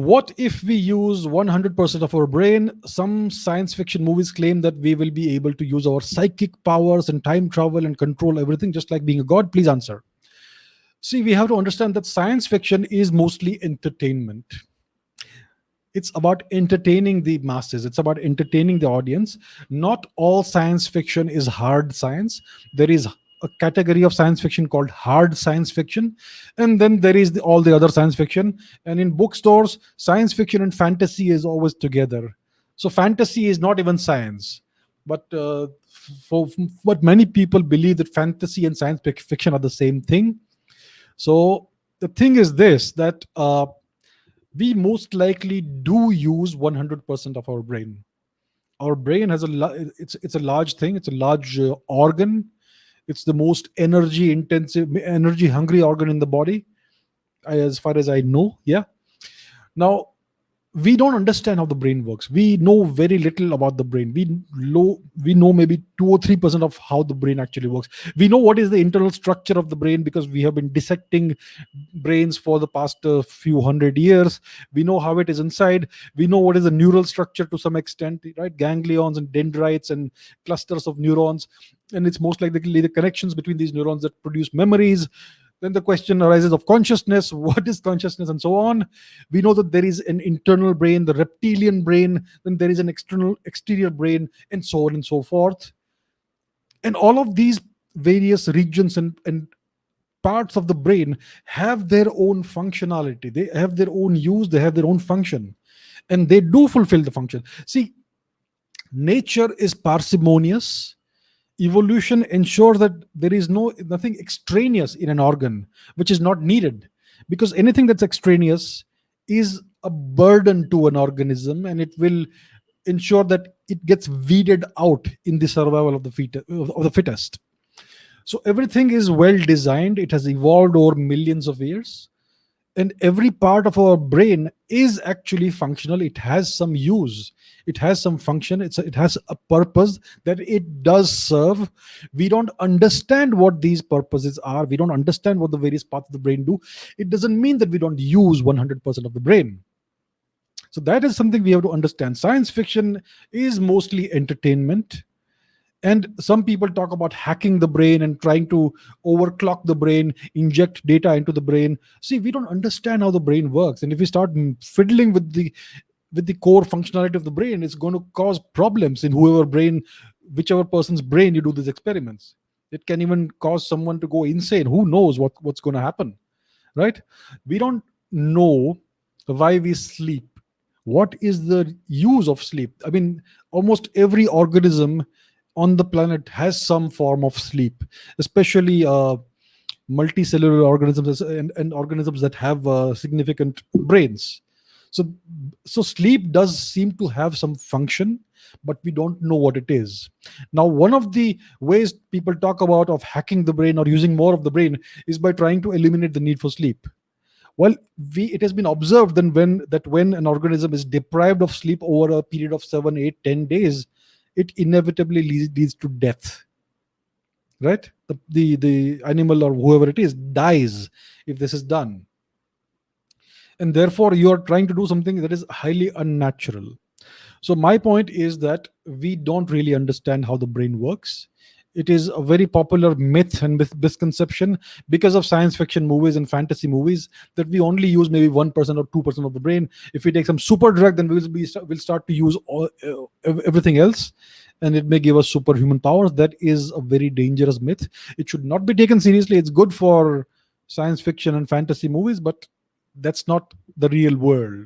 what if we use 100% of our brain? Some science fiction movies claim that we will be able to use our psychic powers and time travel and control everything just like being a god. Please answer. See, we have to understand that science fiction is mostly entertainment. It's about entertaining the masses, it's about entertaining the audience. Not all science fiction is hard science. There is a category of science fiction called hard science fiction, and then there is all the other science fiction. And in bookstores, science fiction and fantasy is always together. So fantasy is not even science, but but many people believe that fantasy and science fiction are the same thing. So the thing is this, that we most likely do use 100% of our brain. Our brain has it's a large thing. It's a large organ. It's the most energy intensive, energy hungry organ in the body, as far as I know. Yeah. Now, we don't understand how the brain works. We know very little about the brain. We know maybe 2 or 3% of how the brain actually works. We know what is the internal structure of the brain because we have been dissecting brains for the past few hundred years. We know how it is inside. We know what is the neural structure to some extent, right? Ganglions and dendrites and clusters of neurons, and it's most likely the connections between these neurons that produce memories. Then the question arises of consciousness. What is consciousness, and so on. We know that there is an internal brain, the reptilian brain, then there is an exterior brain, and so on and so forth. And all of these various regions and parts of the brain have their own functionality. They have their own use, they have their own function, and they do fulfill the function. See, nature is parsimonious. Evolution ensures that there is nothing extraneous in an organ which is not needed, because anything that's extraneous is a burden to an organism, and it will ensure that it gets weeded out in the survival of the fittest. So everything is well designed. It has evolved over millions of years, and every part of our brain is actually functional. It has some use, it has some function, it has a purpose that it does serve. We don't understand what these purposes are. We don't understand what the various parts of the brain do. It doesn't mean that we don't use 100% of the brain. So that is something we have to understand. Science fiction is mostly entertainment. And some people talk about hacking the brain and trying to overclock the brain, inject data into the brain. See, we don't understand how the brain works. And if we start fiddling with the core functionality of the brain, it's going to cause problems in whichever person's brain you do these experiments. It can even cause someone to go insane. Who knows what's going to happen, right? We don't know why we sleep. What is the use of sleep? I mean, almost every organism on the planet has some form of sleep, especially multicellular organisms and organisms that have significant brains. So sleep does seem to have some function, but we don't know what it is. Now, one of the ways people talk about of hacking the brain or using more of the brain is by trying to eliminate the need for sleep. Well, it has been observed that when an organism is deprived of sleep over a period of 7, 8, 10 days, it inevitably leads to death, right? The animal or whoever it is dies if this is done. And therefore, you are trying to do something that is highly unnatural. So my point is that we don't really understand how the brain works. It is a very popular myth and misconception because of science fiction movies and fantasy movies that we only use maybe 1% or 2% of the brain. If we take some super drug, then we'll start to use everything else, and it may give us superhuman powers. That is a very dangerous myth. It should not be taken seriously. It's good for science fiction and fantasy movies, but that's not the real world.